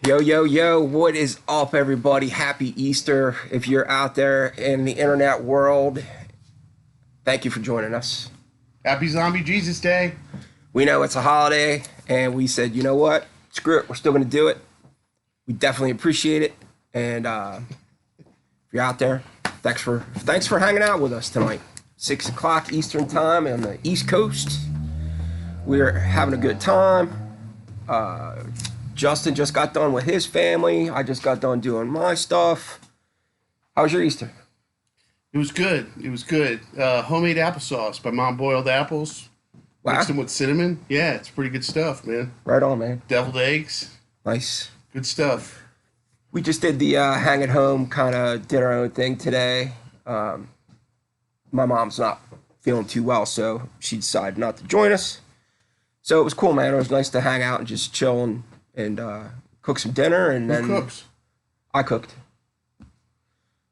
Yo, yo, yo, what is up, everybody? Happy Easter. If you're out there in the internet world, thank you for joining us. Happy Zombie Jesus Day. We know it's a holiday, and we said, you know what? Screw it. We're still going to do it. We definitely appreciate it. And if you're out there, thanks for hanging out with us tonight. 6 o'clock Eastern time on the East Coast. We're having a good time. Justin just got done with his family. I just got done doing my stuff. How was your Easter? It was good. It was good. Homemade applesauce. My mom boiled apples. Wow. Mixed them with cinnamon. Yeah, it's pretty good stuff, man. Right on, man. Deviled eggs. Nice. Good stuff. We just did the hang at home, kind of did our own thing today. My mom's not feeling too well, so she decided not to join us. So it was cool, man. It was nice to hang out and just chill and cook some dinner. And Who then cooks? I cooked.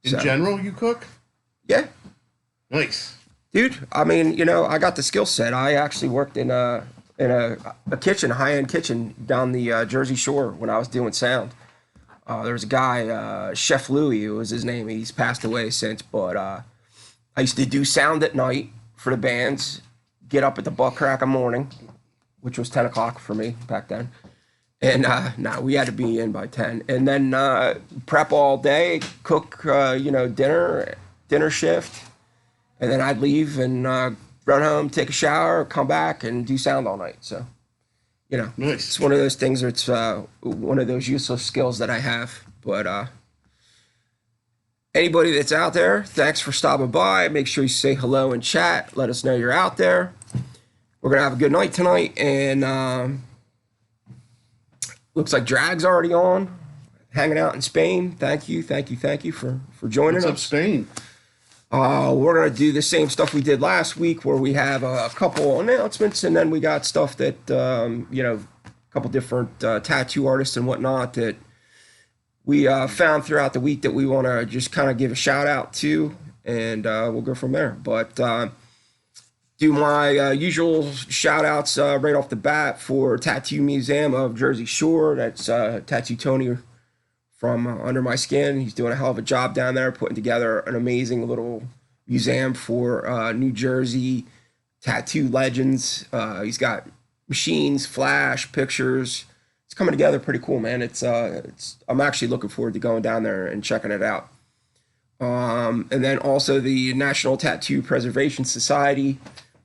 In general, you cook? Yeah. Nice. Dude, I mean, you know, I got the skill set. I actually worked in a kitchen, high-end kitchen down the Jersey Shore when I was doing sound. There was a guy, Chef Louie, was his name. He's passed away since, but I used to do sound at night for the bands, get up at the butt crack of morning, which was 10 o'clock for me back then. And we had to be in by 10. And then prep all day, cook, dinner shift. And then I'd leave and run home, take a shower, come back, and do sound all night. So, you know, Nice. It's one of those things. It's one of those useless skills that I have. But anybody that's out there, thanks for stopping by. Make sure you say hello in chat. Let us know you're out there. We're going to have a good night tonight. And looks like Drag's already on, hanging out in Spain. Thank you for joining us. What's up, Spain? We're going to do the same stuff we did last week where we have a couple announcements, and then we got stuff that, a couple different tattoo artists and whatnot that we found throughout the week that we want to just kind of give a shout out to, and we'll go from there. But do my usual shout outs right off the bat for Tattoo Museum of Jersey Shore. That's Tattoo Tony from Under My Skin. He's doing a hell of a job down there, putting together an amazing little museum for New Jersey tattoo legends. He's got machines, flash, pictures. It's coming together pretty cool, man. I'm actually looking forward to going down there and checking it out. And then also the National Tattoo Preservation Society,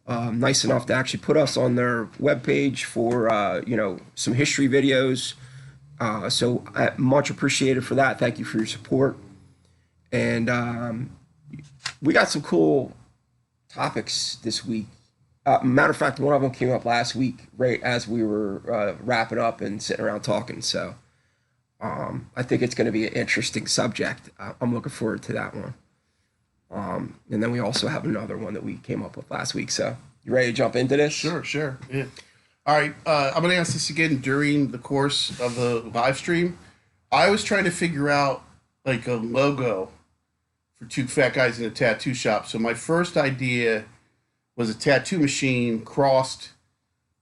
nice enough to actually put us on their webpage for some history videos. So much appreciated for that. Thank you for your support. And we got some cool topics this week. Matter of fact, one of them came up last week, right as we were wrapping up and sitting around talking. So I think it's going to be an interesting subject. I'm looking forward to that one. And then we also have another one that we came up with last week. So you ready to jump into this? Sure. Yeah. All right, I'm going to ask this again during the course of the live stream. I was trying to figure out, like, a logo for two fat guys in a tattoo shop. So my first idea was a tattoo machine crossed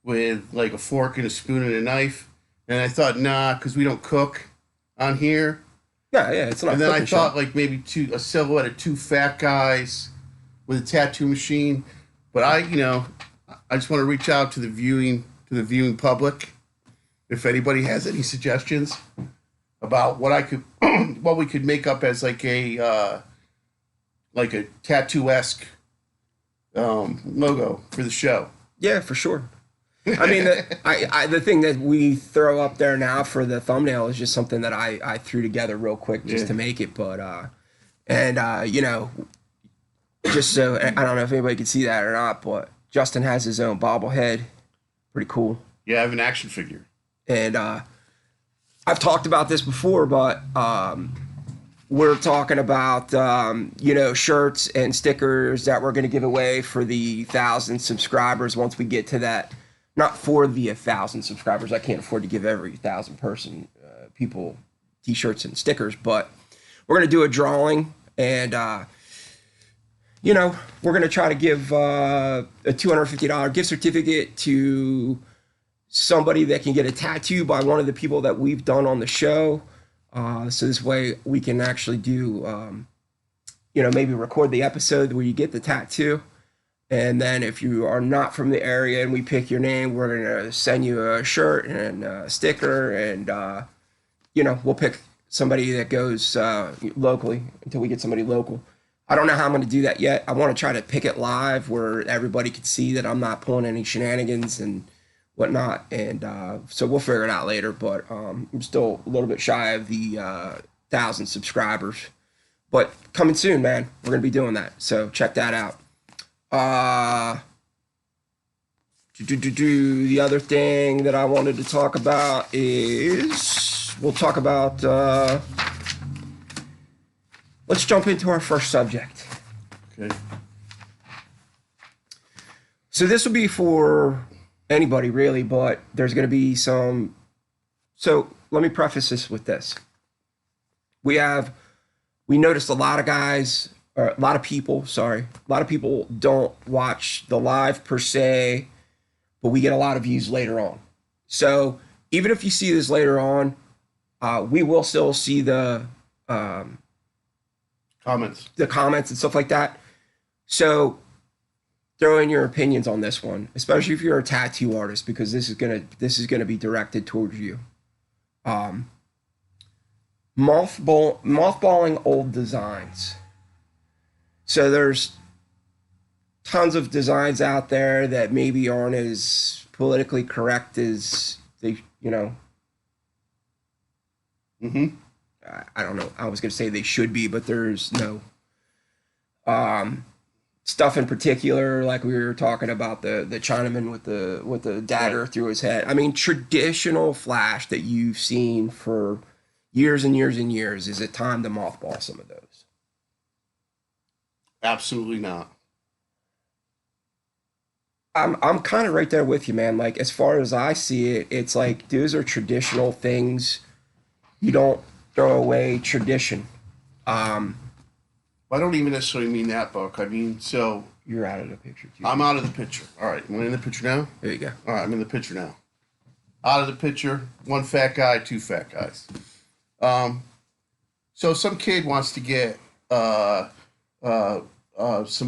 with, like, a fork and a spoon and a knife. And I thought, nah, because we don't cook on here. Yeah, it's not. And then I thought, like, maybe a silhouette of two fat guys with a tattoo machine. But I just want to reach out to the viewing public, if anybody has any suggestions about what we could make up as like a tattoo-esque logo for the show. Yeah, for sure. I mean, the thing that we throw up there now for the thumbnail is just something that I threw together real quick just to make it. But just so I don't know if anybody can see that or not, but Justin has his own bobblehead. Pretty cool. Yeah, I have an action figure. And I've talked about this before, but we're talking about, shirts and stickers that we're going to give away for the 1,000 subscribers once we get to that. Not for the 1,000 subscribers. I can't afford to give every 1,000 people T-shirts and stickers, but we're going to do a drawing, and we're going to try to give a $250 gift certificate to somebody that can get a tattoo by one of the people that we've done on the show. So this way we can actually do, maybe record the episode where you get the tattoo. And then if you are not from the area and we pick your name, we're going to send you a shirt and a sticker. And, we'll pick somebody that goes locally until we get somebody local. I don't know how I'm going to do that yet. I want to try to pick it live where everybody can see that I'm not pulling any shenanigans and whatnot. And so we'll figure it out later. But I'm still a little bit shy of the 1,000 subscribers. But coming soon, man. We're going to be doing that. So check that out. The other thing that I wanted to talk about is we'll talk about let's jump into our first subject. Okay. So this will be for anybody really, but there's going to be some. So let me preface this with this. We noticed a lot of guys, or a lot of people don't watch the live per se, but we get a lot of views later on. So even if you see this later on, we will still see the comments and stuff like that. So throw in your opinions on this one, especially if you're a tattoo artist, because this is gonna be directed towards you. Mothballing old designs. So there's tons of designs out there that maybe aren't as politically correct as they, I don't know. I was going to say they should be, but there's no stuff in particular, like we were talking about the Chinaman with the dagger through his head. I mean, traditional Flash that you've seen for years and years and years. Is it time to mothball some of those? Absolutely not. I'm kind of right there with you, man. Like, as far as I see it, it's like those are traditional things. You don't throw away tradition. I don't even necessarily mean that, Buck. I mean, so you're out of the picture too. I'm out of the picture. All right, am I in the picture now? There you go. All right, I'm in the picture now. Out of the picture. One fat guy, two fat guys. So some kid wants to get some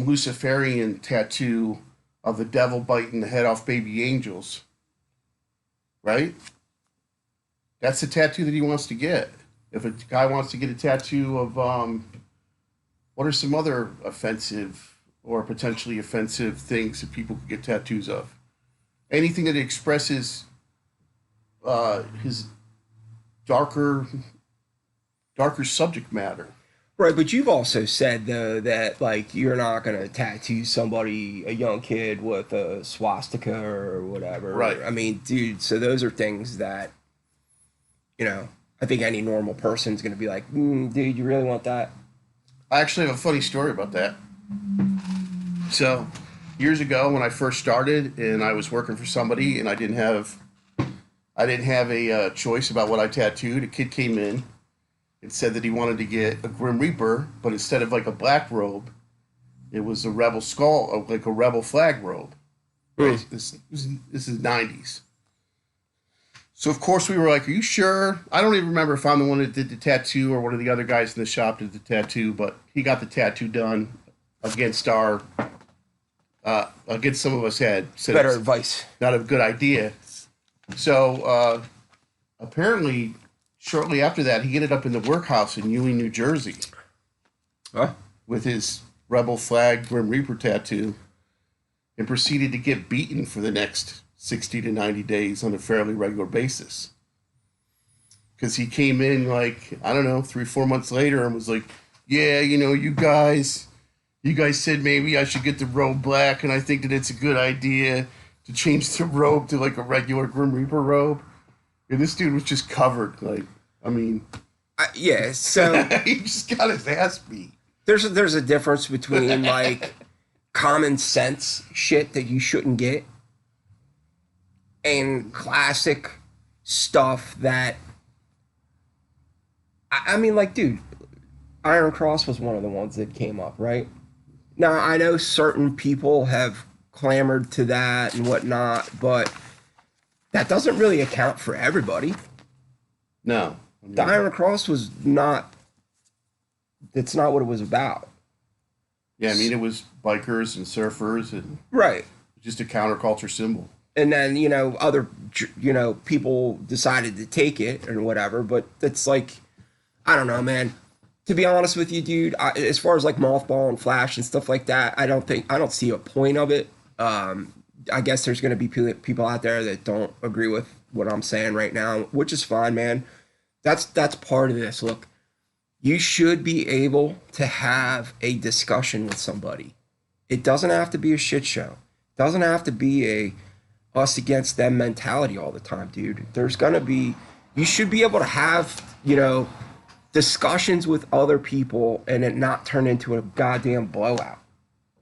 Luciferian tattoo of the devil biting the head off baby angels. Right? That's the tattoo that he wants to get. If a guy wants to get a tattoo of, what are some other offensive or potentially offensive things that people could get tattoos of? Anything that expresses his darker subject matter. Right, but you've also said, though, that, like, you're not going to tattoo somebody, a young kid, with a swastika or whatever. Right. I mean, dude, so those are things that, I think any normal person's going to be like, dude, you really want that? I actually have a funny story about that. So, years ago when I first started and I was working for somebody and I didn't have a choice about what I tattooed, a kid came in and said that he wanted to get a Grim Reaper, but instead of like a black robe, it was a rebel skull, like a rebel flag robe. Right? This is 90s. So of course we were like, "Are you sure?" I don't even remember if I'm the one that did the tattoo or one of the other guys in the shop did the tattoo, but he got the tattoo done against our against some of us had said better advice. Not a good idea. So apparently, shortly after that, he ended up in the workhouse in Ewing, New Jersey, with his rebel flag Grim Reaper tattoo, and proceeded to get beaten for the next 60 to 90 days on a fairly regular basis. Because he came in like, I don't know, 3-4 months later and was like, "Yeah, you guys said maybe I should get the robe black, and I think that it's a good idea to change the robe to like a regular Grim Reaper robe." And this dude was just covered, like, I mean... yeah, so... he just got his ass beat. There's a difference between, like, common sense shit that you shouldn't get and classic stuff that... I mean, like, dude, Iron Cross was one of the ones that came up, right? Now, I know certain people have clamored to that and whatnot, but that doesn't really account for everybody. No. The Iron Cross was not, it's not what it was about. Yeah, I mean, it was bikers and surfers and Right. just a counterculture symbol. And then, other, people decided to take it and whatever, but it's like, I don't know, man. To be honest with you, dude, as far as like Mothball and Flash and stuff like that, I don't see a point of it. I guess there's going to be people out there that don't agree with what I'm saying right now, which is fine, man. That's part of this. Look, you should be able to have a discussion with somebody. It doesn't have to be a shit show. It doesn't have to be a us against them mentality all the time, dude. You should be able to have, discussions with other people and it not turn into a goddamn blowout.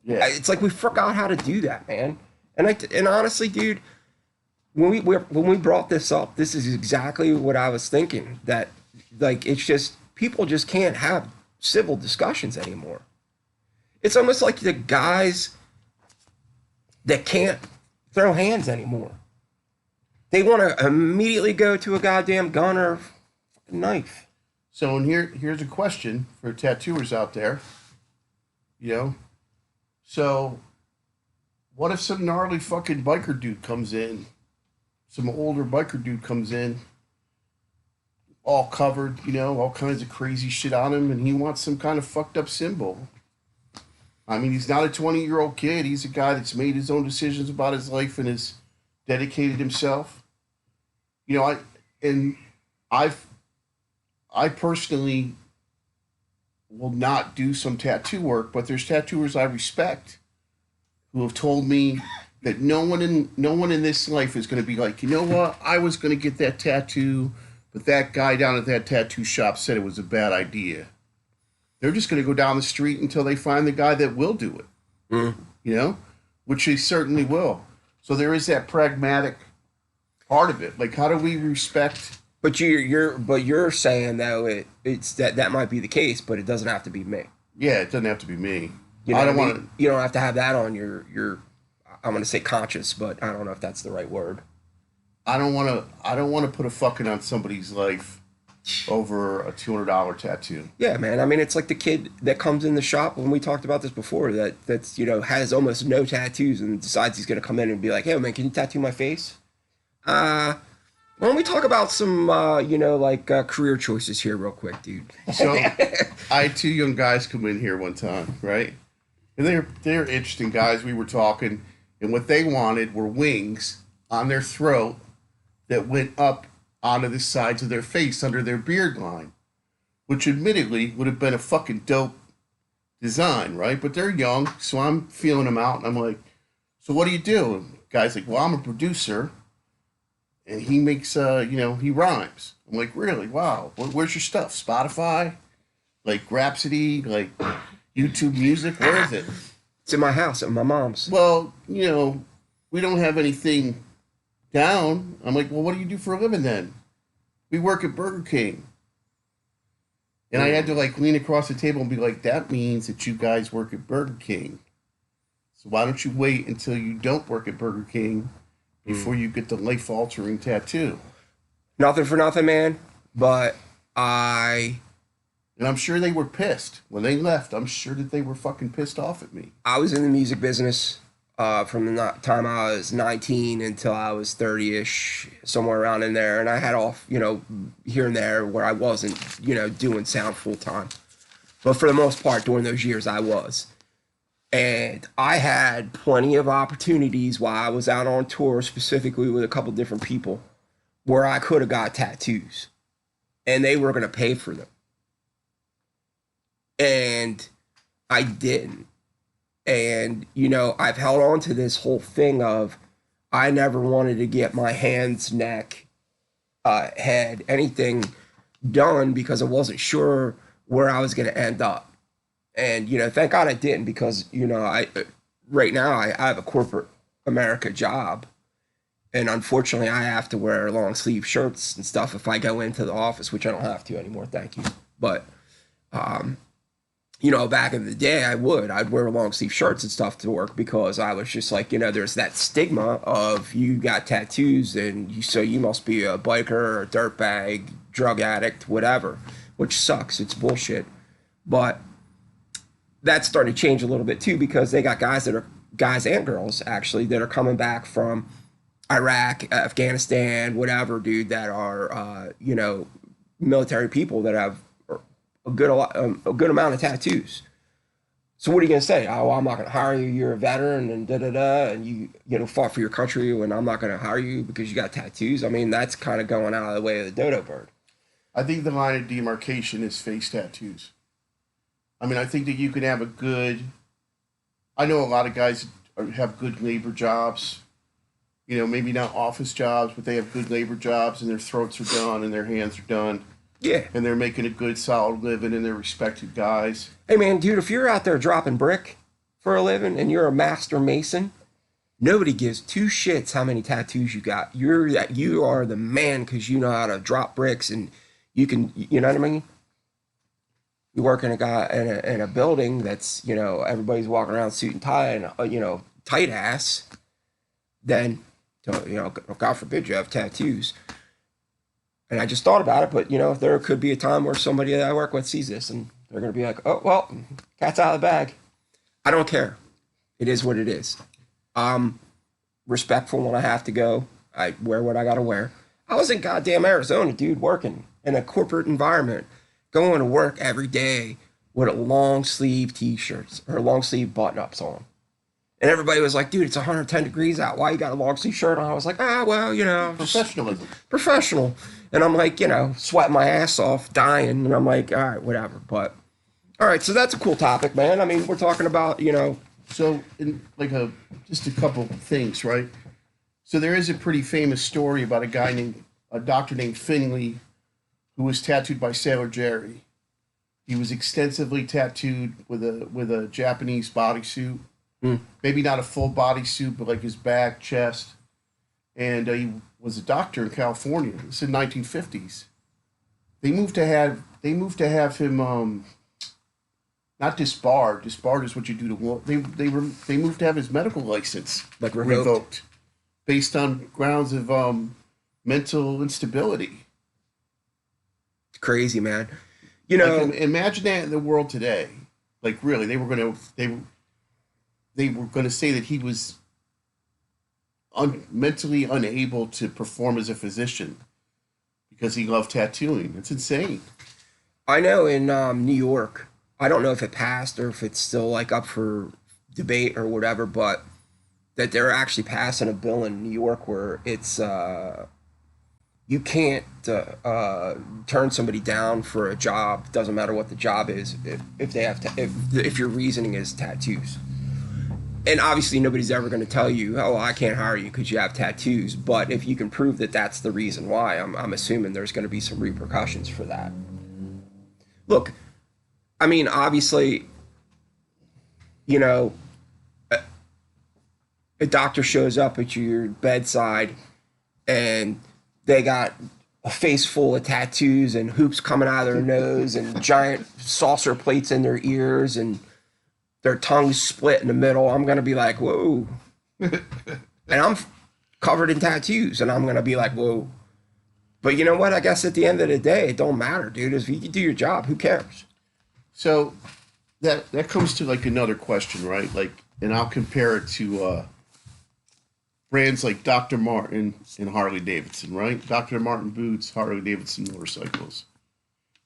Yeah. It's like we forgot how to do that, man. And honestly, dude, when we brought this up, this is exactly what I was thinking. That like it's just people just can't have civil discussions anymore. It's almost like the guys that can't throw hands anymore. They want to immediately go to a goddamn gun or a knife. So, and here's a question for tattooers out there. So what if some gnarly fucking biker dude comes in, some older biker dude comes in, all covered, all kinds of crazy shit on him, and he wants some kind of fucked up symbol? I mean, he's not a 20-year-old kid. He's a guy that's made his own decisions about his life and has dedicated himself. I personally will not do some tattoo work, but there's tattooers I respect who have told me that no one in this life is going to be like, you know what, I was going to get that tattoo, but that guy down at that tattoo shop said it was a bad idea. They're just going to go down the street until they find the guy that will do it, which they certainly will. So there is that pragmatic part of it. Like, how do we respect? But you're saying though it's that might be the case, but it doesn't have to be me. Yeah, it doesn't have to be me. I don't want to. You don't have to have that on your. I'm going to say conscious, but I don't know if that's the right word. I don't want to put a fucking on somebody's life over a $200 tattoo. Yeah, man. I mean, it's like the kid that comes in the shop when we talked about this before. That's has almost no tattoos and decides he's going to come in and be like, "Hey, man, can you tattoo my face?" Why don't we talk about some, career choices here real quick, dude? So, I had two young guys come in here one time, right? And they're interesting guys. We were talking, and what they wanted were wings on their throat that went up onto the sides of their face under their beard line, which admittedly would have been a fucking dope design, right? But they're young, so I'm feeling them out, and I'm like, so what do you do? And the guy's like, well, I'm a producer. And he makes, he rhymes. I'm like, really? Wow. Where's your stuff? Spotify? Like Rhapsody? Like YouTube Music? Where is it? It's in my house, at my mom's. Well, we don't have anything down. I'm like, well, what do you do for a living then? We work at Burger King. And I had to lean across the table and be like, that means that you guys work at Burger King. So why don't you wait until you don't work at Burger King before you get the life-altering tattoo? Nothing for nothing, man. But And I'm sure they were pissed. When they left, I'm sure that they were fucking pissed off at me. I was in the music business from the time I was 19 until I was 30-ish, somewhere around in there. And I had off, here and there where I wasn't, doing sound full-time. But for the most part, during those years, I was. And I had plenty of opportunities while I was out on tour, specifically with a couple different people, where I could have got tattoos. And they were going to pay for them. And I didn't. And, I've held on to this whole thing of I never wanted to get my hands, neck, head, anything done because I wasn't sure where I was going to end up. And, thank God I didn't because, right now I have a corporate America job. And unfortunately, I have to wear long sleeve shirts and stuff if I go into the office, which I don't have to anymore. Thank you. But, back in the day, I'd wear long sleeve shirts and stuff to work because I was just like, there's that stigma of you got tattoos and so you must be a biker or a dirtbag, drug addict, whatever, which sucks. It's bullshit. But that's starting to change a little bit too because they got guys and girls actually that are coming back from Iraq, Afghanistan, whatever, dude, that are, military people that have a good amount of tattoos. So what are you gonna say? Oh, I'm not gonna hire you. You're a veteran, and da da da, and you fought for your country, and I'm not gonna hire you because you got tattoos. I mean, that's kind of going out of the way of the dodo bird. I think the line of demarcation is face tattoos. I mean, I think that you can have a good. I know a lot of guys have good labor jobs. Maybe not office jobs, but they have good labor jobs, and their throats are done, and their hands are done. Yeah. And they're making a good, solid living, and they're respected guys. Hey, man, dude, if you're out there dropping brick for a living and you're a master mason, nobody gives two shits how many tattoos you got. You are the man because you know how to drop bricks and you can, you know what I mean? You work in a building that's, everybody's walking around suit and tie and, tight ass, then, God forbid you have tattoos. And I just thought about it, but there could be a time where somebody that I work with sees this and they're going to be like, oh, well, cat's out of the bag. I don't care. It is what it is. I'm respectful when I have to go. I wear what I got to wear. I was in goddamn Arizona, dude, working in a corporate environment, going to work every day with a long sleeve t-shirts or long sleeve button ups on. And everybody was like, dude, it's 110 degrees out. Why you got a long sleeve shirt on? I was like, well, Professionalism. Professional. And I'm like, sweating my ass off, dying. And I'm like, all right, whatever. But, all right, so that's a cool topic, man. I mean, we're talking about, So, in just a couple things, right? So there is a pretty famous story about a doctor named Finley, who was tattooed by Sailor Jerry. He was extensively tattooed with a Japanese bodysuit. Maybe not a full bodysuit, but like his back, chest. And he was a doctor in California. This is in 1950s. They moved to have him not disbarred. Disbarred is what you do to they moved to have his medical license revoked based on grounds of mental instability. It's crazy, man. Imagine that in the world today. Like really, they were going to say that he was mentally unable to perform as a physician because he loved tattooing. It's insane. I know in New York, I don't know if it passed or if it's still like up for debate or whatever, but that they're actually passing a bill in New York where it's you can't turn somebody down for a job. Doesn't matter what the job is if they have if your reasoning is tattoos. And obviously nobody's ever going to tell you, oh, I can't hire you because you have tattoos. But if you can prove that that's the reason why, I'm assuming there's going to be some repercussions for that. Look, I mean, obviously, a doctor shows up at your bedside and they got a face full of tattoos and hoops coming out of their nose and giant saucer plates in their ears and their tongues split in the middle. I'm going to be like, whoa. And I'm covered in tattoos and I'm going to be like, whoa. But you know what? I guess at the end of the day, it don't matter, dude. If you can do your job, who cares? So that comes to like another question, right? Like, and I'll compare it to brands like Dr. Martin and Harley Davidson, right? Dr. Martin boots, Harley Davidson motorcycles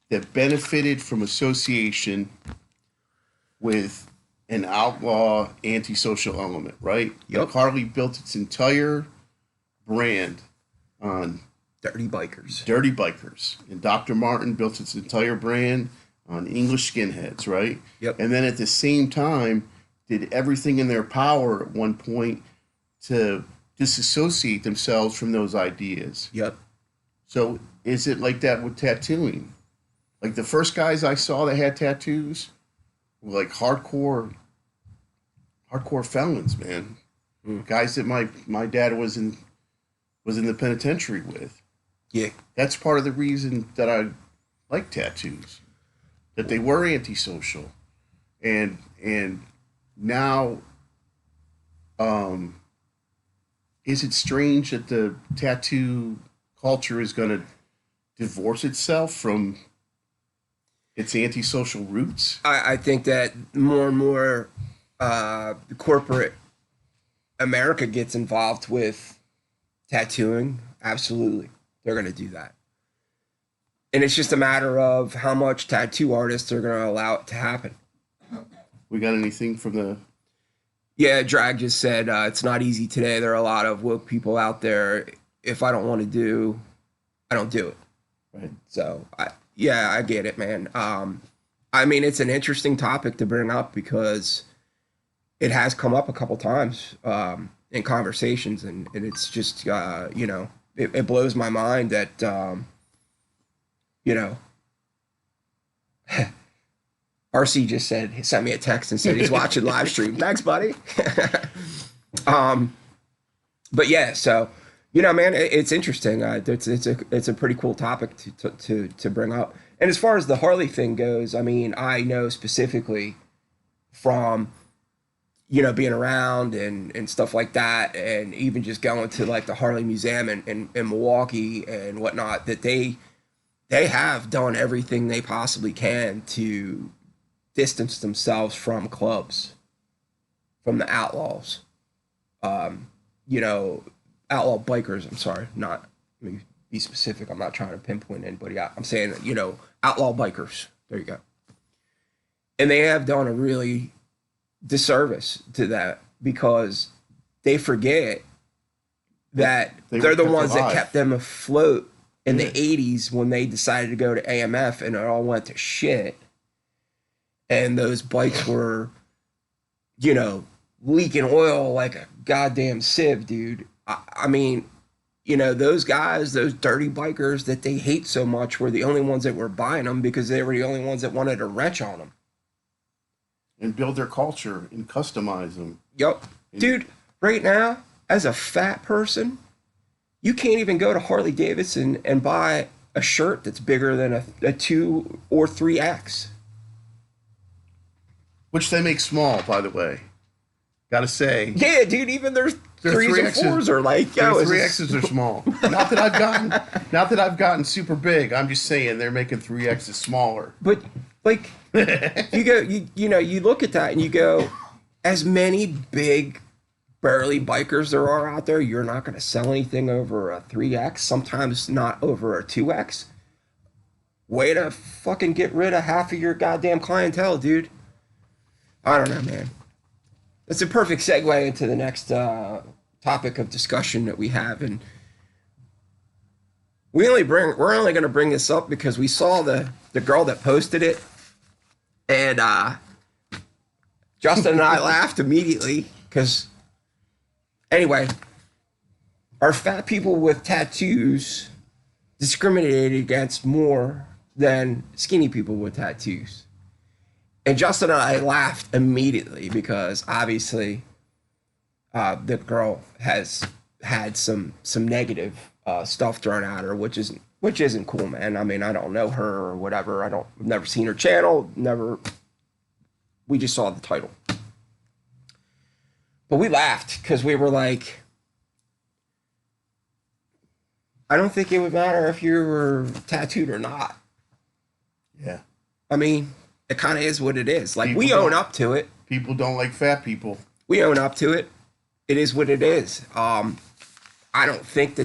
that benefited from association with an outlaw antisocial element, right? Yep. Like Harley built its entire brand on Dirty bikers. Dirty bikers. And Dr. Martin built its entire brand on English skinheads, right? Yep. And then at the same time, did everything in their power at one point to disassociate themselves from those ideas. Yep. So is it like that with tattooing? Like the first guys I saw that had tattoos were like hardcore felons, man. Guys that my dad was in the penitentiary with. Yeah. That's part of the reason that I like tattoos. That they were antisocial. and now, um, is it strange that the tattoo culture is going to divorce itself from its antisocial roots? I think that more and more corporate America gets involved with tattooing. Absolutely, they're going to do that, and it's just a matter of how much tattoo artists are going to allow it to happen. We got anything from the? Yeah, Drag just said it's not easy today. There are a lot of woke people out there. If I don't want to do, I don't do it. Right. So, yeah, I get it, man. I mean, it's an interesting topic to bring up because it has come up a couple times in conversations, and it's just, it blows my mind that, you know, RC just said, he sent me a text and said he's watching live stream. Thanks, buddy. But yeah, so man, it's interesting. It's a pretty cool topic to bring up. And as far as the Harley thing goes, I mean, I know specifically from being around and stuff like that, and even just going to like the Harley Museum in Milwaukee and whatnot, that they have done everything they possibly can to distance themselves from clubs, from the outlaws. Outlaw bikers. I'm sorry, not, let me be specific. I'm not trying to pinpoint anybody out. I'm saying, outlaw bikers. There you go. And they have done a really disservice to that because they forget that they're the ones that kept them afloat in the 80s when they decided to go to AMF and it all went to shit. And those bikes were, leaking oil like a goddamn sieve, dude. I mean, those guys, those dirty bikers that they hate so much were the only ones that were buying them because they were the only ones that wanted to wrench on them. And build their culture and customize them. Yep. Dude, right now, as a fat person, you can't even go to Harley Davidson and buy a shirt that's bigger than a 2 or 3X. Which they make small, by the way. Gotta say. Yeah, dude, even their 3s and 4s are like, yo, 3Xs are small. Not that I've gotten super big. I'm just saying they're making 3Xs smaller. But like you look at that and you go, as many big burly bikers there are out there, you're not gonna sell anything over a 3X, sometimes not over a 2X. Way to fucking get rid of half of your goddamn clientele, dude. I don't know, man. That's a perfect segue into the next topic of discussion that we have, and we're only going to bring this up because we saw the girl that posted it, and Justin and I laughed immediately because, anyway, are fat people with tattoos discriminated against more than skinny people with tattoos? And Justin and I laughed immediately because obviously the girl has had some negative stuff thrown at her, which isn't cool, man. I mean, I don't know her or whatever. I've never seen her channel. We just saw the title, but we laughed because we were like, I don't think it would matter if you were tattooed or not. Yeah, I mean, it kind of is what it is. Like, we own up to it. People don't like fat people. We own up to it. It is what it is. I don't think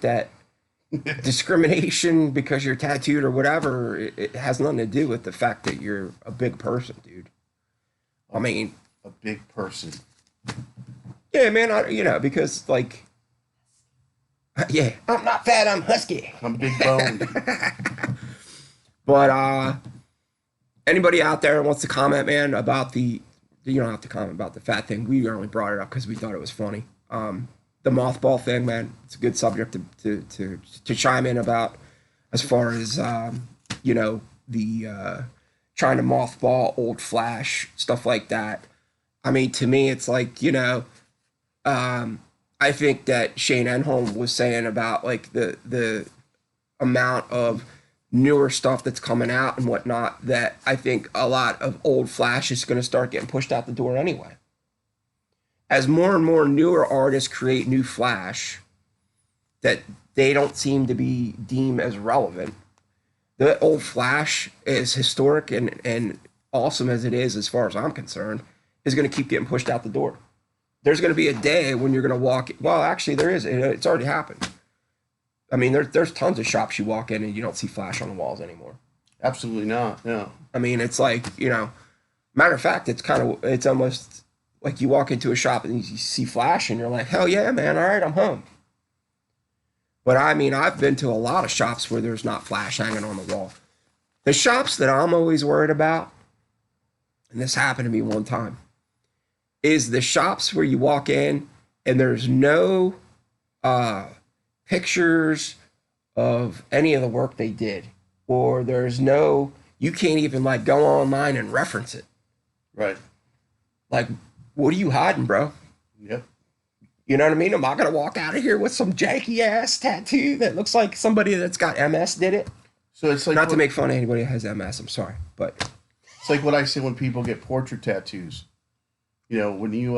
that discrimination because you're tattooed or whatever, it has nothing to do with the fact that you're a big person, dude. I mean, a big person. Yeah, man. Because like, yeah, I'm not fat. I'm husky. I'm big boned. But anybody out there wants to comment, man, about you don't have to comment about the fat thing. We only brought it up because we thought it was funny. The mothball thing, man, it's a good subject to chime in about, as far as the trying to mothball old Flash, stuff like that. I mean, to me, it's like, I think that Shane Enholm was saying about like the amount of newer stuff that's coming out and whatnot, that I think a lot of old Flash is going to start getting pushed out the door anyway. As more and more newer artists create new Flash that they don't seem to be deemed as relevant, the old Flash, as historic and awesome as it is, as far as I'm concerned, is going to keep getting pushed out the door. There's going to be a day when you're going to walk. Well, actually, there is. It's already happened. I mean, there's tons of shops you walk in and you don't see Flash on the walls anymore. Absolutely not. No. I mean, it's like, matter of fact, it's almost like you walk into a shop and you see Flash and you're like, hell yeah, man. All right, I'm home. But I mean, I've been to a lot of shops where there's not Flash hanging on the wall. The shops that I'm always worried about, and this happened to me one time, is the shops where you walk in and there's no pictures of any of the work they did, or you can't even like go online and reference it. Right. Like, what are you hiding, bro? Yep. You know what I mean? Am I going to walk out of here with some janky ass tattoo that looks like somebody that's got MS did it? So it's like, not to make fun of anybody that has MS, I'm sorry, but it's like what I say when people get portrait tattoos. When you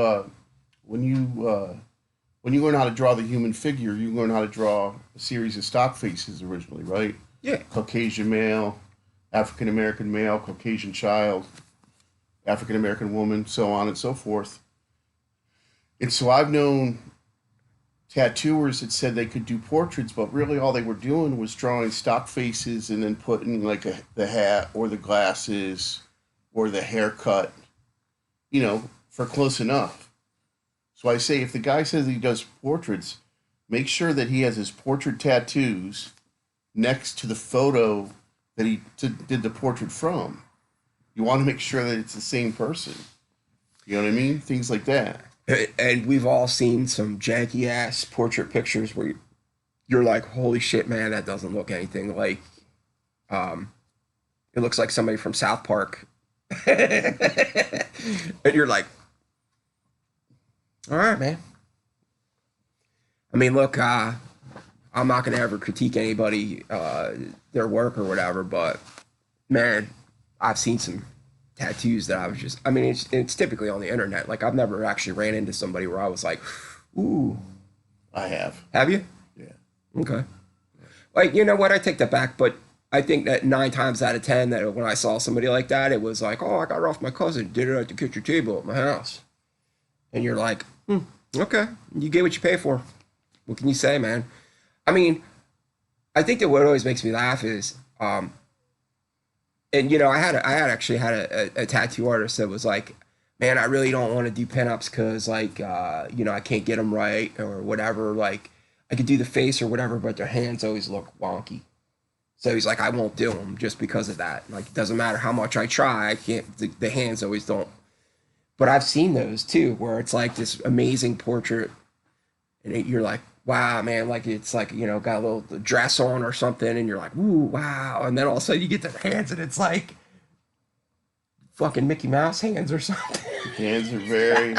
learn how to draw the human figure, you learn how to draw a series of stock faces originally, right? Yeah. Caucasian male, African American male, Caucasian child, African American woman, so on and so forth. And so I've known tattooers that said they could do portraits, but really all they were doing was drawing stock faces and then putting like the hat or the glasses or the haircut, for close enough. So I say, if the guy says he does portraits, make sure that he has his portrait tattoos next to the photo that he did the portrait from. You want to make sure that it's the same person. You know what I mean? Things like that. And we've all seen some janky ass portrait pictures where you're like, holy shit, man, that doesn't look anything like, it looks like somebody from South Park. And you're like, all right, man. I mean, look, I'm not going to ever critique anybody, their work or whatever, but man, I've seen some tattoos that it's typically on the internet. Like, I've never actually ran into somebody where I was like, ooh. I have. Have you? Yeah. Okay. Like, you know what? I take that back, but I think that 9 times out of 10 that when I saw somebody like that, it was like, oh, I got it off my cousin, did it at the kitchen table at my house. And you're like, okay, you get what you pay for. What can you say, man? I mean, I think that what always makes me laugh is, and I actually had a tattoo artist that was like, man, I really don't want to do pinups because like, I can't get them right or whatever. Like, I could do the face or whatever, but their hands always look wonky. So he's like, I won't do them just because of that. Like, it doesn't matter how much I try, I can't. The hands always don't. But I've seen those too, where it's like this amazing portrait, and you're like, wow, man, like it's like, got a little dress on or something, and you're like, ooh, wow. And then all of a sudden you get the hands, and it's like fucking Mickey Mouse hands or something. Hands are very...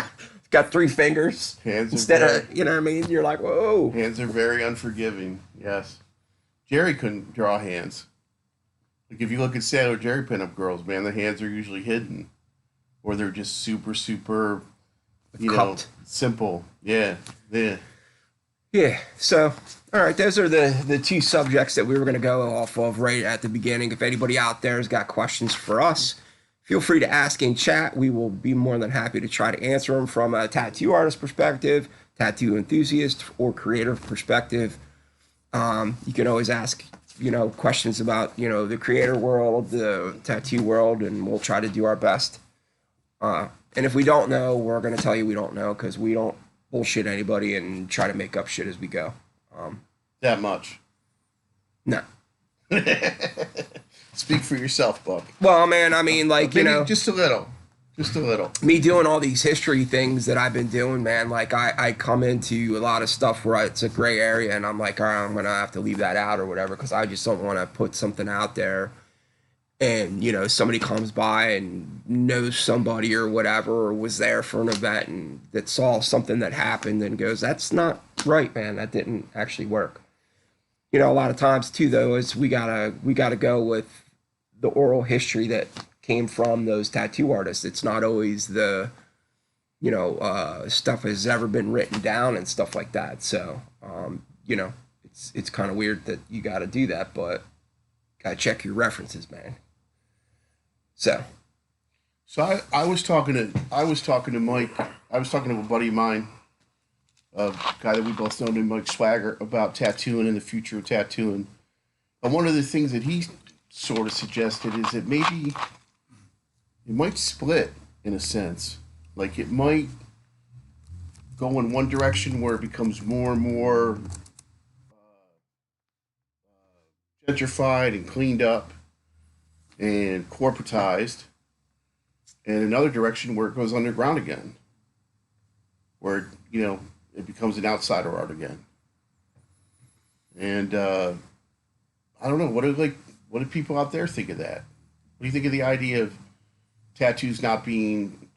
got 3 fingers. Hands instead of, you know what I mean? You're like, whoa. Hands are very unforgiving, yes. Jerry couldn't draw hands. Like, if you look at Sailor Jerry pinup girls, man, the hands are usually hidden. Or they're just super, super, simple. Yeah, yeah. Yeah, so, all right, those are the 2 subjects that we were going to go off of right at the beginning. If anybody out there has got questions for us, feel free to ask in chat. We will be more than happy to try to answer them from a tattoo artist perspective, tattoo enthusiast, or creative perspective. You can always ask, questions about, the creator world, the tattoo world, and we'll try to do our best. And if we don't know, we're going to tell you we don't know because we don't bullshit anybody and try to make up shit as we go. That much. No. Speak for yourself, Buck. Well, man, I mean, like, maybe just a little. Just a little. Me doing all these history things that I've been doing, man, like I come into a lot of stuff where it's a gray area and I'm like, all right, I'm going to have to leave that out or whatever because I just don't want to put something out there and, somebody comes by and knows somebody or whatever or was there for an event and that saw something that happened and goes, that's not right, man. That didn't actually work. You know, a lot of times too, though, is we gotta go with the oral history that came from those tattoo artists. It's not always the stuff has ever been written down and stuff like that. So it's kind of weird that you got to do that, but gotta check your references, man. So So I was talking to Mike. I was talking to a buddy of mine, a guy that we both know named Mike Swagger, about tattooing and the future of tattooing. And one of the things that he sort of suggested is that maybe it might split in a sense. Like it might go in one direction where it becomes more and more gentrified and cleaned up and corporatized, and another direction where it goes underground again, where it becomes an outsider art again. And I don't know what do people out there think of that? What do you think of the idea of tattoos not being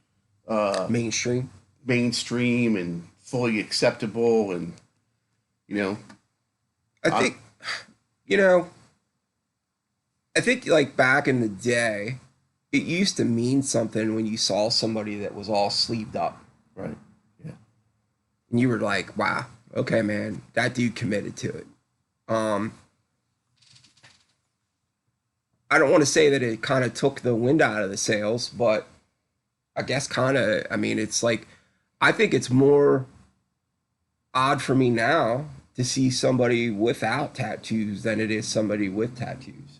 mainstream. mainstream and fully acceptable, and you know, I think you know I think like back in the day, it used to mean something when you saw somebody that was all sleeved up, right? Yeah, and you were like, "Wow, okay, man, that dude committed to it." Um, I don't want to say that it kind of took the wind out of the sails, but I guess kind of. I mean, it's like I think it's more odd for me now to see somebody without tattoos than it is somebody with tattoos.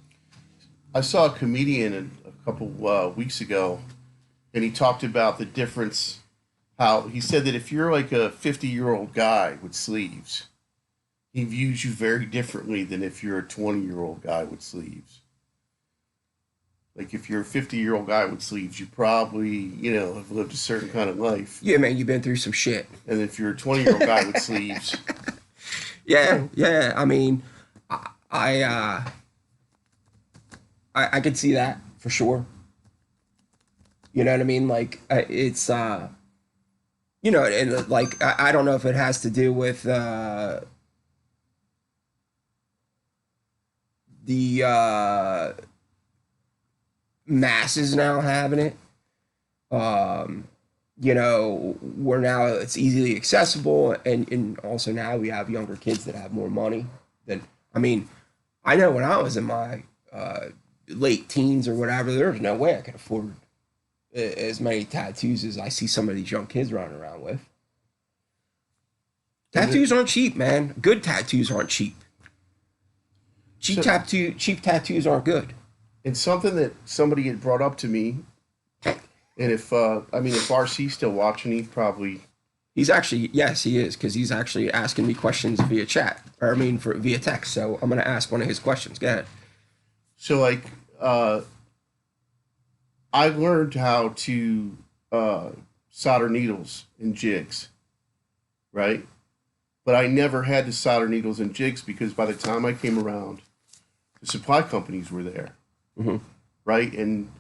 I saw a comedian a couple weeks ago, and he talked about the difference. How he said that if you're like a 50-year-old guy with sleeves, he views you very differently than if you're a 20-year-old guy with sleeves. Like if you're a 50-year-old guy with sleeves, you probably, have lived a certain kind of life. Yeah, man, you've been through some shit. And if you're a 20-year-old guy with sleeves, Yeah, yeah. I mean, I I could see that for sure. You know what I mean? Like it's and like I don't know if it has to do with the masses now having it. Where now it's easily accessible, and also now we have younger kids that have more money than. I mean, I know when I was in my late teens or whatever, there was no way I could afford as many tattoos as I see some of these young kids running around with. and it, Tattoos aren't cheap, man. Good tattoos aren't cheap. so Cheap tattoos aren't good. it's something that somebody had brought up to me. And if RC's still watching, he probably. He's actually, yes, he is, because he's actually asking me questions via chat, or I mean, via text. So I'm gonna ask one of his questions. Go ahead. So like, I learned how to solder needles and jigs, right? But I never had to solder needles and jigs because by the time I came around, the supply companies were there, Hmm. right? And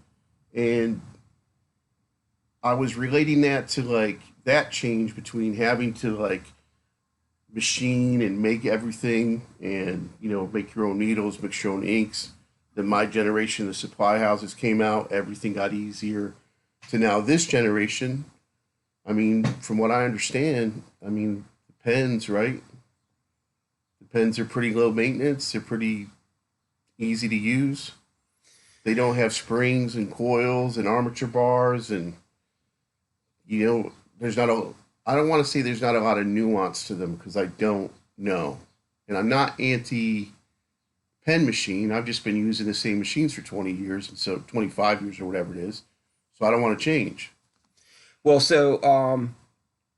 I was relating that to like that change between having to like machine and make everything and make your own needles, mix your own inks. Then my generation, the supply houses came out, everything got easier. To now this generation, I mean, from what I understand, I mean the pens, right? The pens are pretty low maintenance. They're pretty easy to use. They don't have springs and coils and armature bars, and there's not a. I don't want to say there's not a lot of nuance to them because I don't know, and I'm not anti pen machine. I've just been using the same machines for 20 years, and so 25 years or whatever it is. So I don't want to change. Well, so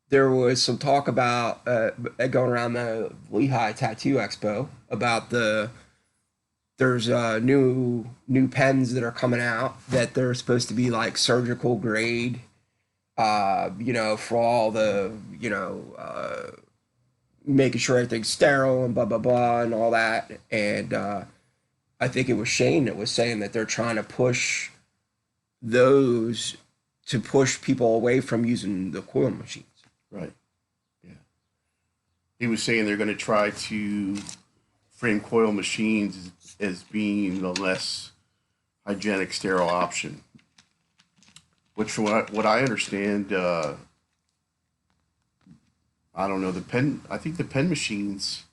there was some talk about going around the Lehigh Tattoo Expo about there's new pens that are coming out that they're supposed to be like surgical grade, for all the making sure everything's sterile and blah blah blah and all that. And I think it was Shane that was saying that they're trying to push those to push people away from using the coil machines. Right. Yeah. He was saying they're going to try to frame coil machines as being the less hygienic, sterile option. Which, from what I understand, I don't know, I think the pen machines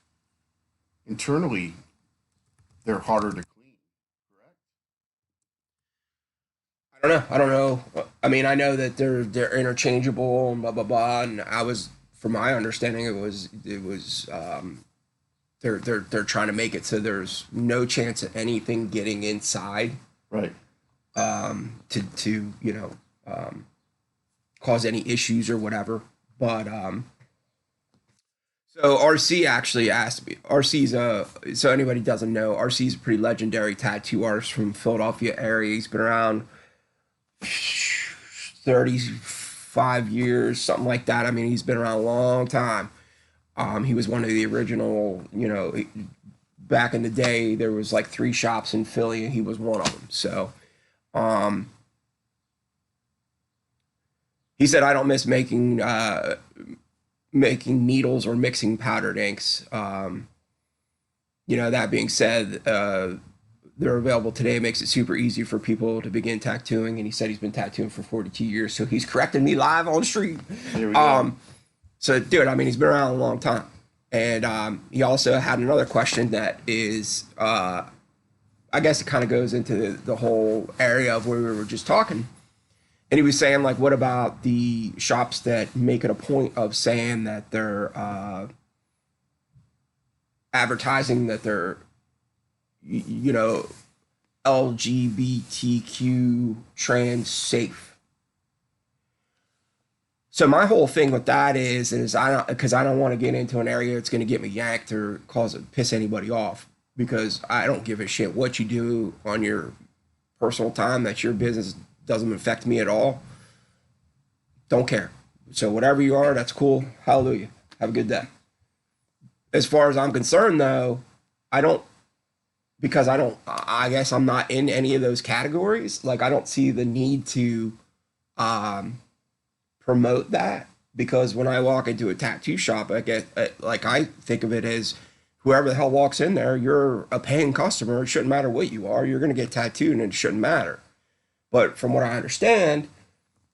internally, they're harder to clean, correct? I don't know. I mean, I know that they're interchangeable and blah blah blah. And from my understanding, they're trying to make it so there's no chance of anything getting inside, Right. to cause any issues or whatever. But so RC actually asked me. So anybody doesn't know, RC's a pretty legendary tattoo artist from Philadelphia area. He's been around 35 years, something like that. I mean, he's been around a long time. He was one of the original, back in the day, there was like 3 shops in Philly, and he was one of them. So, he said, I don't miss making needles or mixing powdered inks. That being said, they're available today. It makes it super easy for people to begin tattooing. And he said he's been tattooing for 42 years. So he's correcting me live on the street. There we go. So, dude, I mean, he's been around a long time. And he also had another question that is, I guess it kind of goes into the whole area of where we were just talking. And he was saying, like, what about the shops that make it a point of saying that they're advertising that they're, LGBTQ trans safe? So my whole thing with that is I don't want to get into an area that's going to get me yanked or piss anybody off, because I don't give a shit what you do on your personal time. That's your business. Doesn't affect me at all. Don't care. So whatever you are, that's cool. Hallelujah. Have a good day. As far as I'm concerned, though, I guess I'm not in any of those categories. Like, I don't see the need to promote that, because when I walk into a tattoo shop, I think of it as whoever the hell walks in there, you're a paying customer. It shouldn't matter what you are. You're going to get tattooed, and it shouldn't matter. But from what I understand,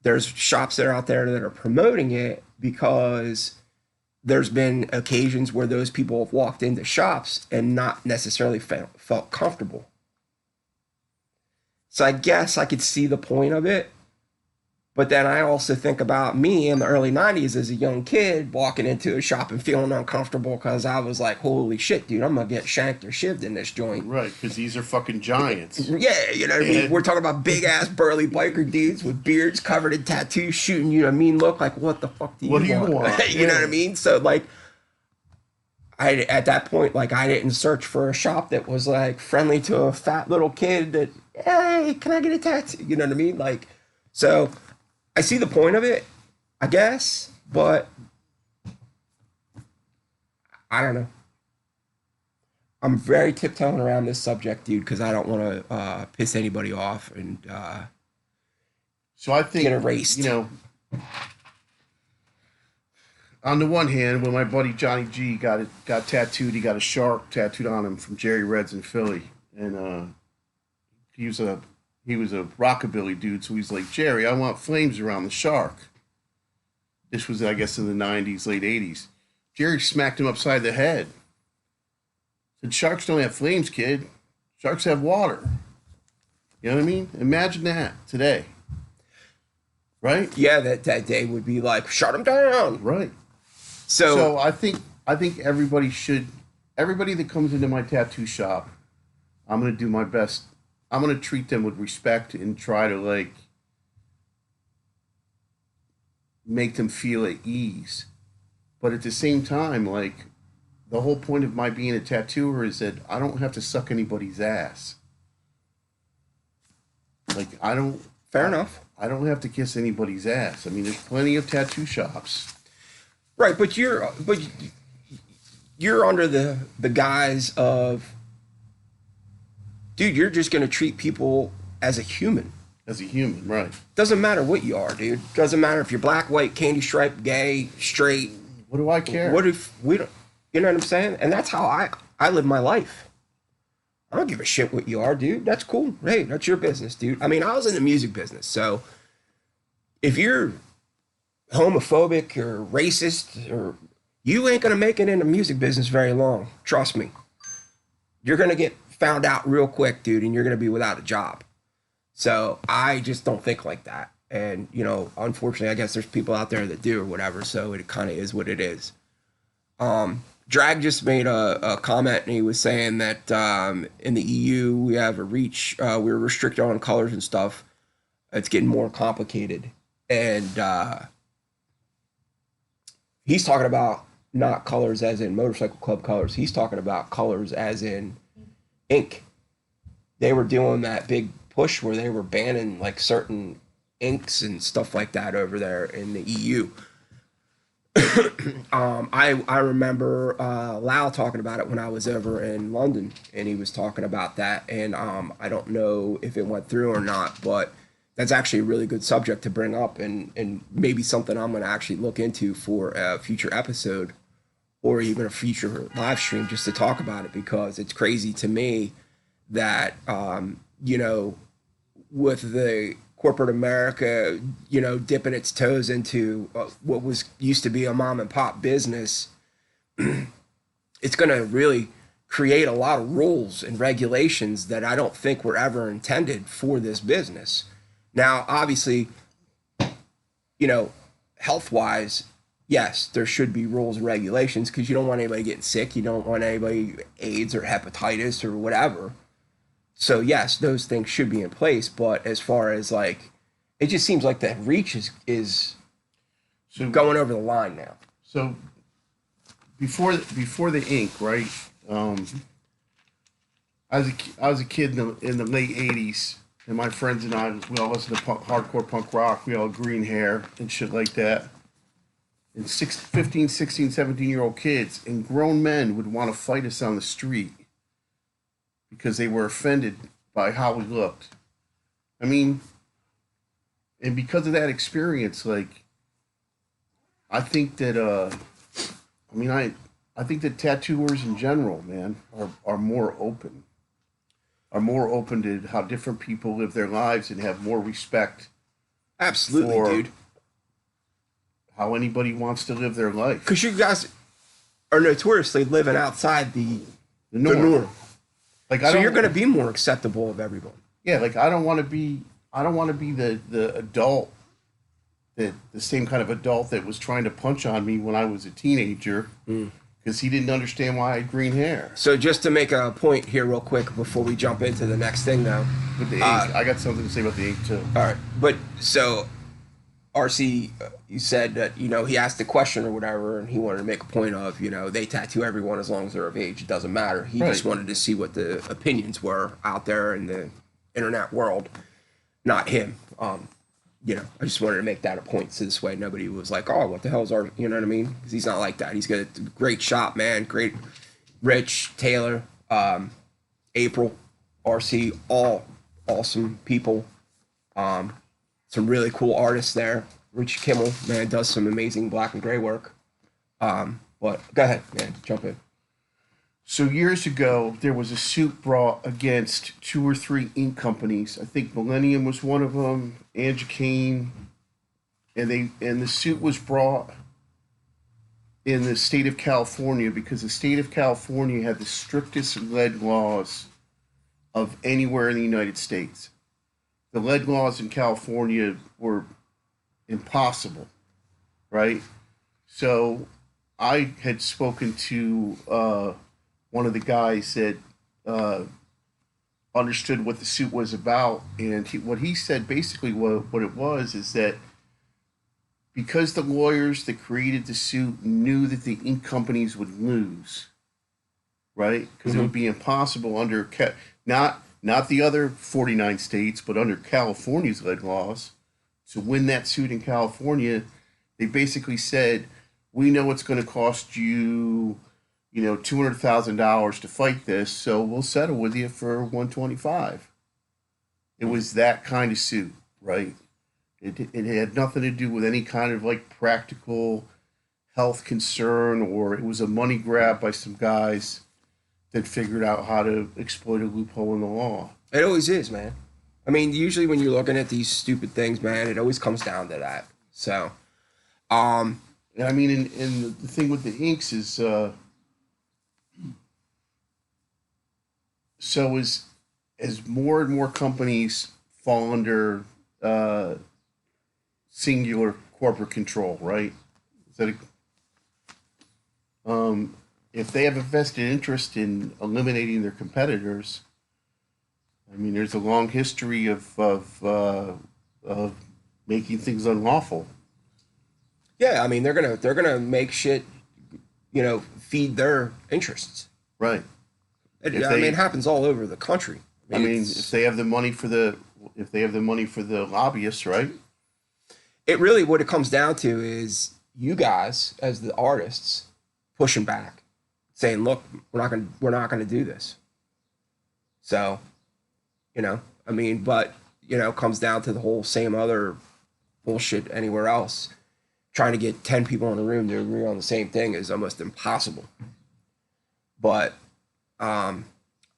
there's shops that are out there that are promoting it because there's been occasions where those people have walked into shops and not necessarily felt comfortable. So I guess I could see the point of it. But then I also think about me in the early 90s as a young kid walking into a shop and feeling uncomfortable because I was like, holy shit, dude, I'm going to get shanked or shivved in this joint. Right, because these are fucking giants. Yeah, you know what I mean? We're talking about big-ass burly biker dudes with beards covered in tattoos shooting you a mean look like, what the fuck do you want? You know what I mean? So, like, at that point, like, I didn't search for a shop that was, like, friendly to a fat little kid that, hey, can I get a tattoo? You know what I mean? Like, so I see the point of it, I guess, but I don't know. I'm very tiptoeing around this subject, dude, because I don't want to piss anybody off and so I think, get erased. On the one hand, when my buddy Johnny G got tattooed, he got a shark tattooed on him from Jerry Reds in Philly, and he was a rockabilly dude, so he's like, Jerry, I want flames around the shark. This was, I guess, in the 90s, late 80s. Jerry smacked him upside the head. Said, sharks don't have flames, kid. Sharks have water. You know what I mean? Imagine that today. Right? Yeah, that day would be like, shut him down. Right. So I think everybody that comes into my tattoo shop, I'm going to do my best. I'm going to treat them with respect and try to, like, make them feel at ease. But at the same time, like, the whole point of my being a tattooer is that I don't have to suck anybody's ass. Like, fair enough. I don't have to kiss anybody's ass. I mean, there's plenty of tattoo shops. Right, but you're under the guise of, dude, you're just going to treat people as a human. As a human, right. Doesn't matter what you are, dude. Doesn't matter if you're black, white, candy stripe, gay, straight. What do I care? What if we don't, you know what I'm saying? And that's how I I live my life. I don't give a shit what you are, dude. That's cool. Hey, that's your business, dude. I mean, I was in the music business, so if you're homophobic or racist, or you ain't gonna make it in the music business very long. Trust me. You're gonna get found out real quick, dude, and you're gonna be without a job. So I just don't think like that. And unfortunately, I guess there's people out there that do or whatever. So it kind of is what it is. Drag just made a comment, and he was saying that in the EU we have a reach. We're restricted on colors and stuff. It's getting more complicated, and he's talking about not colors as in motorcycle club colors. He's talking about colors as in ink. They were doing that big push where they were banning like certain inks and stuff like that over there in the EU. I remember Lau talking about it when I was over in London, and he was talking about that. And I don't know if it went through or not, but that's actually a really good subject to bring up, and maybe something I'm going to actually look into for a future episode or even a future live stream just to talk about it, because it's crazy to me that, with the corporate America, dipping its toes into what was used to be a mom and pop business, it's going to really create a lot of rules and regulations that I don't think were ever intended for this business. Now, obviously, health wise, yes, there should be rules and regulations, because you don't want anybody getting sick. You don't want anybody AIDS or hepatitis or whatever. So yes, those things should be in place. But as far as like, it just seems like that reach is So going over the line now. so before the ink, right? I was a kid in the late '80s, and my friends and I, we all listened to hardcore punk rock. We all had green hair and shit like that. And 15, 16, 17-year-old kids and grown men would want to fight us on the street because they were offended by how we looked. I mean, and because of that experience, like, I think that, I think that tattooers in general, man, are more open. Are more open to how different people live their lives and have more respect Absolutely, for dude. how anybody wants to live their life. Because you guys are notoriously living outside the The norm. Like, so you're going to be more acceptable of everyone. Yeah, like I don't want to be the adult, the same kind of adult that was trying to punch on me when I was a teenager because he didn't understand why I had green hair. So just to make a point here real quick before we jump into the next thing though. With the ink, I got something to say about the ink too. All right. But so RC, you said that, he asked a question or whatever, and he wanted to make a point of, they tattoo everyone as long as they're of age. It doesn't matter. He just wanted to see what the opinions were out there in the internet world, not him. I just wanted to make that a point, so this way nobody was like, oh, what the hell is our, you know what I mean? Because he's not like that. He's got a great shop, man. Great. Rich, Taylor, April, RC, all awesome people. Some really cool artists there. Richie Kimmel, man, does some amazing black and gray work. But go ahead, man, jump in. So years ago, there was a suit brought against 2 or 3 ink companies. I think Millennium was one of them, Kane, and the suit was brought in the state of California because the state of California had the strictest lead laws of anywhere in the United States. The lead laws in California were impossible, right? So I had spoken to one of the guys that understood what the suit was about, and what he said basically what it was is that because the lawyers that created the suit knew that the ink companies would lose, right? Because it would be impossible under not the other 49 states, but under California's lead laws to win that suit in California. They basically said, we know it's going to cost you, $200,000 to fight this, so we'll settle with you for $125,000. It was that kind of suit, right? It had nothing to do with any kind of like practical health concern, or it was a money grab by some guys that figured out how to exploit a loophole in the law. It always is, man. I mean, usually when you're looking at these stupid things, man, it always comes down to that. So, um, And I mean, and the thing with the inks is, so as more and more companies fall under singular corporate control, right? Is that if they have a vested interest in eliminating their competitors, I mean, there's a long history of making things unlawful. yeah, I mean, they're gonna make shit, feed their interests. Right. I mean, it happens all over the country. I mean, if they have the money for the lobbyists, right? It really what it comes down to is you guys as the artists pushing back, saying, "Look, we're not gonna do this." So, I mean, but it comes down to the whole same other bullshit anywhere else. Trying to get 10 people in a room to agree on the same thing is almost impossible. But all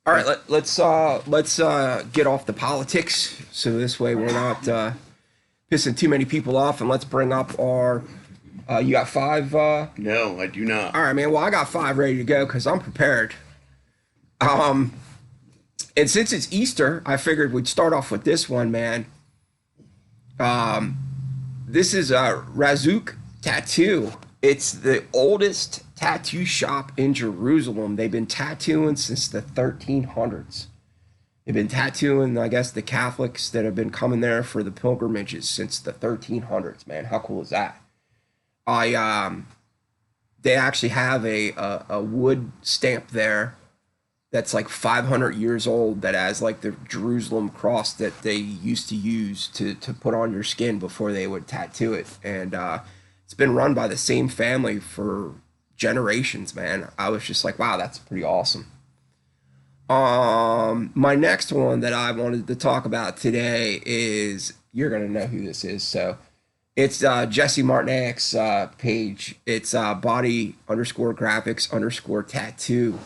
right, let's get off the politics so this way we're not pissing too many people off, and let's bring up our. You got 5? No, I do not. All right, man. Well, I got 5 ready to go because I'm prepared. And since it's Easter, I figured we'd start off with this one, man. This is Endsville Tattoo. It's the oldest tattoo shop in Jerusalem. They've been tattooing since the 1300s. They've been tattooing, I guess, the Catholics that have been coming there for the pilgrimages since the 1300s, man. How cool is that? They actually have a wood stamp there that's like 500 years old that has like the Jerusalem cross that they used to use to put on your skin before they would tattoo it. And it's been run by the same family for generations, man. I was just like, wow, that's pretty awesome. My next one that I wanted to talk about today is, you're gonna know who this is. So it's Jesse Martinek's page. It's body_graphics_tattoo.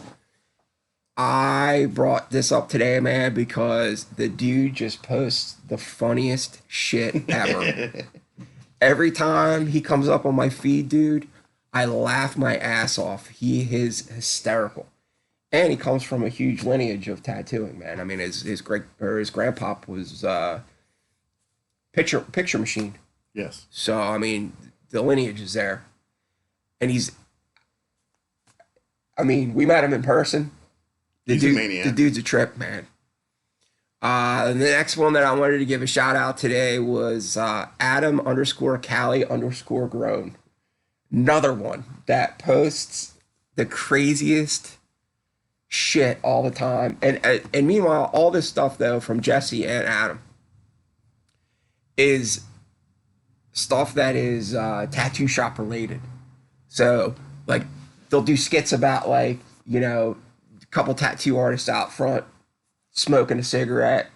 I brought this up today, man, because the dude just posts the funniest shit ever. Every time he comes up on my feed, dude, I laugh my ass off. He is hysterical. And he comes from a huge lineage of tattooing, man. I mean, his grandpa was picture machine. Yes. So I mean, the lineage is there. And we met him in person. He's a maniac. The dude's a trip, man. And the next one that I wanted to give a shout out today was Adam_Cali_grown. Another one that posts the craziest shit all the time. And meanwhile, all this stuff though from Jesse and Adam is stuff that is tattoo shop related. So like they'll do skits about like, a couple tattoo artists out front smoking a cigarette,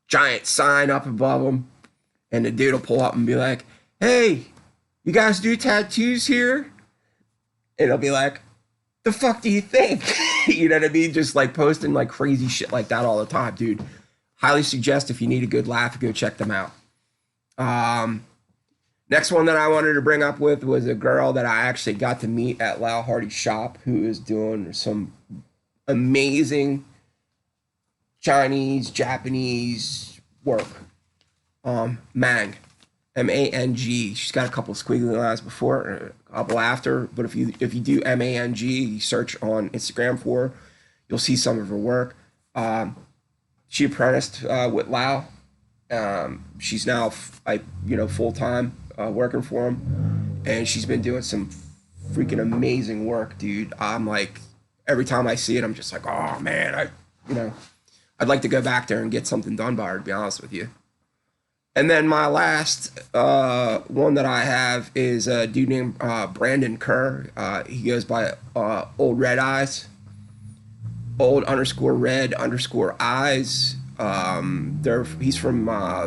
giant sign up above them, and the dude will pull up and be like, "Hey, you guys do tattoos here?" And it'll be like, "The fuck do you think?" You know what I mean? Just like posting like crazy shit like that all the time, dude. Highly suggest if you need a good laugh, go check them out. Next one that I wanted to bring up with was a girl that I actually got to meet at Lau Hardy's shop who is doing some amazing Chinese, Japanese work. Mang. M-A-N-G. She's got a couple of squiggly lines before, a couple after, but if you do M-A-N-G, you search on Instagram for her, you'll see some of her work. She apprenticed with Lau. She's now full-time working for him, and she's been doing some freaking amazing work, dude. I'm like, every time I see it, I'm just like, oh man, I'd like to go back there and get something done by her, to be honest with you. And then my last one that I have is a dude named Brandon Kerr. He goes by Old Red Eyes, old_red_eyes. He's from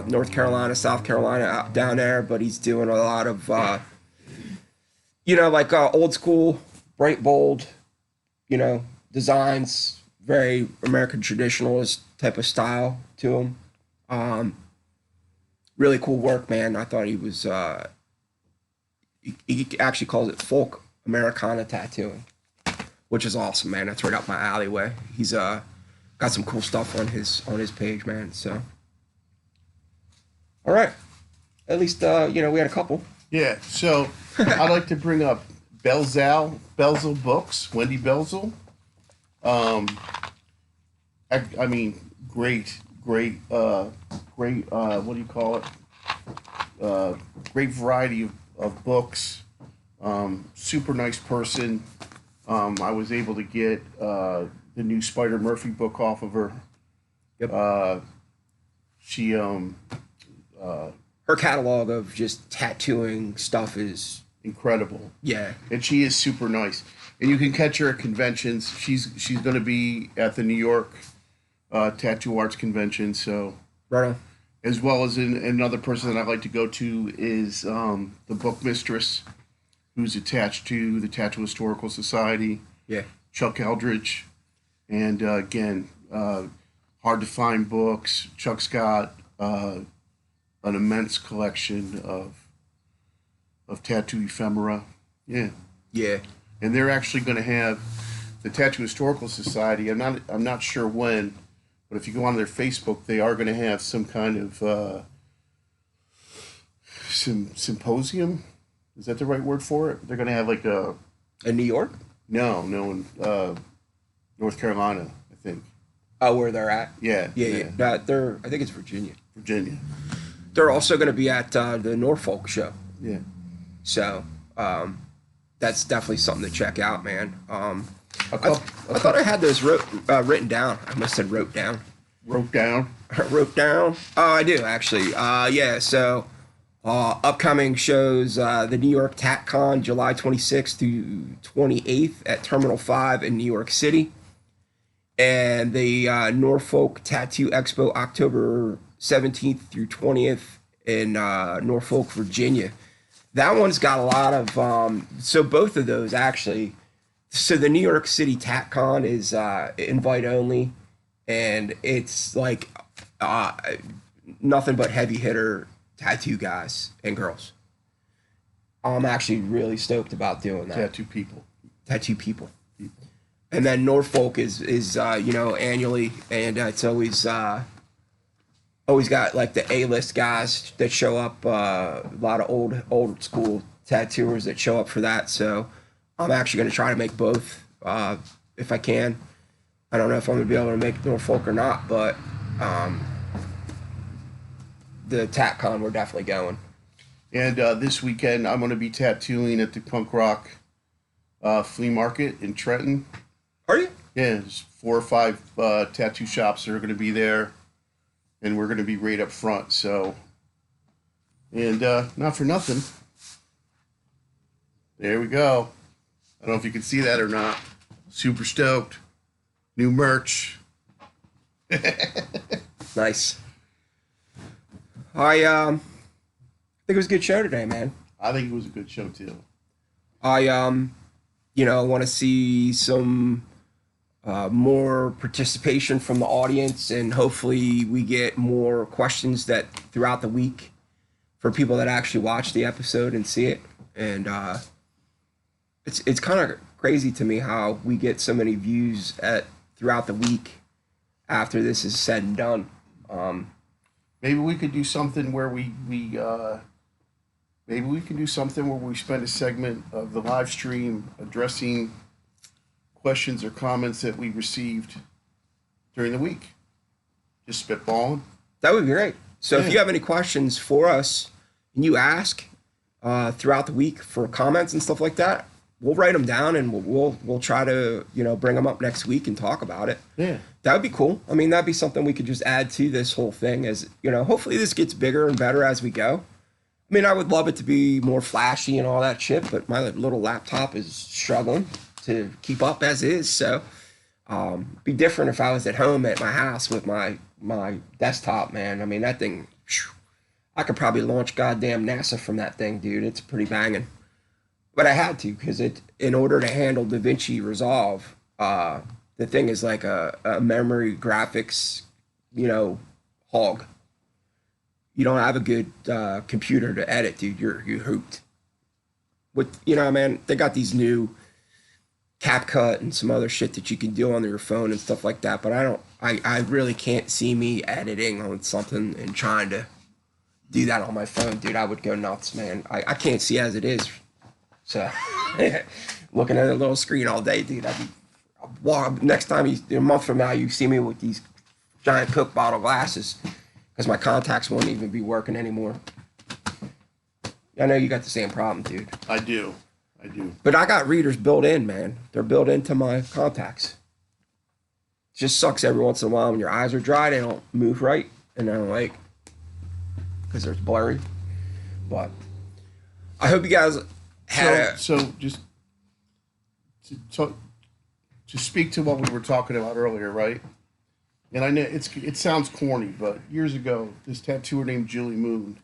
North Carolina, South Carolina, out down there, but he's doing a lot of, old school, bright, bold, designs, very American traditionalist type of style to him. Really cool work, man. I thought he was. He actually calls it folk Americana tattooing, which is awesome, man. That's right up my alleyway. He's got some cool stuff on his page, man. So, all right, at least we had a couple. Yeah. So I'd like to bring up Belzel Books, Wendy Belzel. I mean, great. What do you call it? Great variety of books. Super nice person. I was able to get the new Spider Murphy book off of her. Yep. She Her catalog of just tattooing stuff is incredible. Yeah. And she is super nice. And you can catch her at conventions. She's going to be at the New York Tattoo Arts Convention. So, right on. As well as another person that I'd like to go to is the book mistress, who's attached to the Tattoo Historical Society. Yeah. Chuck Eldridge. And again, hard to find books. Chuck's got an immense collection of tattoo ephemera. Yeah. Yeah. And they're actually going to have the Tattoo Historical Society. I'm not sure when, but if you go on their Facebook, they are going to have some kind of symposium. Is that the right word for it? They're going to have like a in New York? No, in North Carolina, I think. Oh, where they're at? Yeah. Yeah. I think it's Virginia. They're also going to be at the Norfolk show. Yeah. So, that's definitely something to check out, man. I thought I had those written down. I must have wrote down. Wrote down? Wrote down? Oh, I do, actually. Yeah, so upcoming shows, the New York TatCon, July 26th through 28th at Terminal 5 in New York City. And the Norfolk Tattoo Expo, October 17th through 20th in Norfolk, Virginia. That one's got a lot of, so both of those actually, so the New York City TatCon is invite only, and it's like nothing but heavy hitter tattoo guys and girls. I'm actually really stoked about doing that. Tattoo people. And then Norfolk is annually, and it's always got like the A-list guys that show up, a lot of old school tattooers that show up for that. So I'm actually going to try to make both if I can. I don't know if I'm going to be able to make Norfolk or not, but the TatCon, we're definitely going. And this weekend, I'm going to be tattooing at the punk rock flea market in Trenton. Are you? Yeah, there's 4 or 5 tattoo shops that are going to be there. And we're going to be right up front, so. And not for nothing. There we go. I don't know if you can see that or not. Super stoked. New merch. Nice. I think it was a good show today, man. I think it was a good show, too. I want to see some more participation from the audience, and hopefully we get more questions that throughout the week for people that actually watch the episode and see it. And it's kind of crazy to me how we get so many views throughout the week after this is said and done. Maybe we could do something where we spend a segment of the live stream addressing questions or comments that we received during the week. Just spitballing. That would be great. So if you have any questions for us and you ask throughout the week for comments and stuff like that, we'll write them down and we'll try to bring them up next week and talk about it. Yeah, that would be cool. I mean, that'd be something we could just add to this whole thing. As hopefully this gets bigger and better as we go. I mean, I would love it to be more flashy and all that shit, but my little laptop is struggling to keep up as is. So be different if I was at home at my house with my desktop, man. I mean, that thing, I could probably launch goddamn NASA from that thing, dude. It's pretty banging. But I had to, because in order to handle DaVinci Resolve, the thing is like a memory graphics, you know, hog. You don't have a good computer to edit, dude. You're hooped. With, you know, man, they got these new CapCut and some other shit that you can do on your phone and stuff like that. But I really can't see me editing on something and trying to do that on my phone, dude. I would go nuts, man. I can't see as it is. So looking at a little screen all day, dude. Next time, a month from now, you see me with these giant Coke bottle glasses because my contacts won't even be working anymore. I know you got the same problem, dude. I do. But I got readers built in, man. They're built into my contacts. It just sucks every once in a while when your eyes are dry. They don't move right, and I don't like because they're blurry. But I hope you guys had so just to speak to what we were talking about earlier, right? And I know it sounds corny, but years ago, this tattooer named Julie Moon,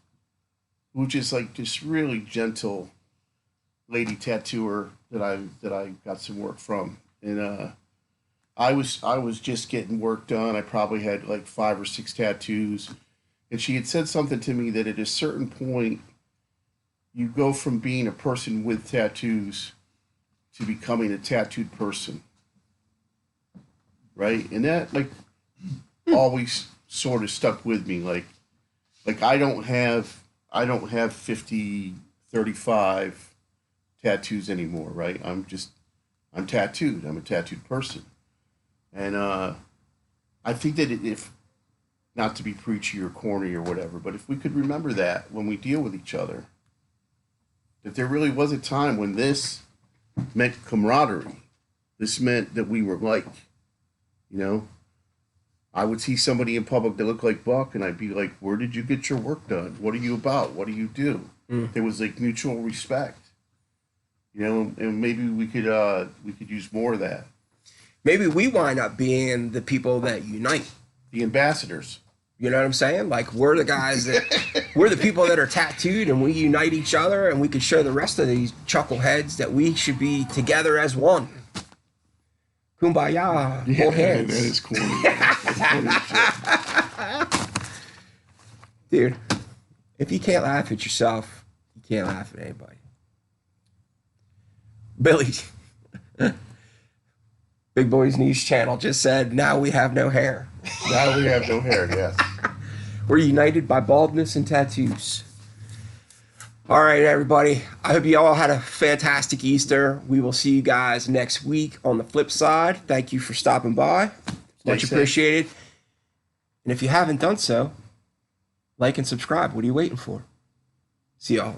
which is like this really gentle lady tattooer that I got some work from, and I was just getting work done. I probably had like 5 or 6 tattoos, and she had said something to me that at a certain point, you go from being a person with tattoos to becoming a tattooed person, right? And that like always sort of stuck with me. Like I don't have 50, 35 tattoos anymore, right? I'm tattooed. I'm a tattooed person. And I think that if, not to be preachy or corny or whatever, but if we could remember that when we deal with each other, that there really was a time when this meant camaraderie. This meant that we were like, you know, I would see somebody in public that looked like Buck, and I'd be like, where did you get your work done? What are you about? What do you do? There was like mutual respect, you know, and maybe we could use more of that. maybe we wind up being the people that unite. The ambassadors. You know what I'm saying? Like we're the guys that we're the people that are tattooed, and we unite each other, and we can show the rest of these chuckleheads that we should be together as one. Kumbaya, hold hands. That is corny. That's corny shit. Dude, if you can't laugh at yourself, you can't laugh at anybody. Billy, Big Boys News Channel just said, now we have no hair. Now we have no hair, yes. We're united by baldness and tattoos. All right, everybody. I hope you all had a fantastic Easter. We will see you guys next week on the flip side. Thank you for stopping by. Much appreciated. And if you haven't done so, like and subscribe. What are you waiting for? See y'all.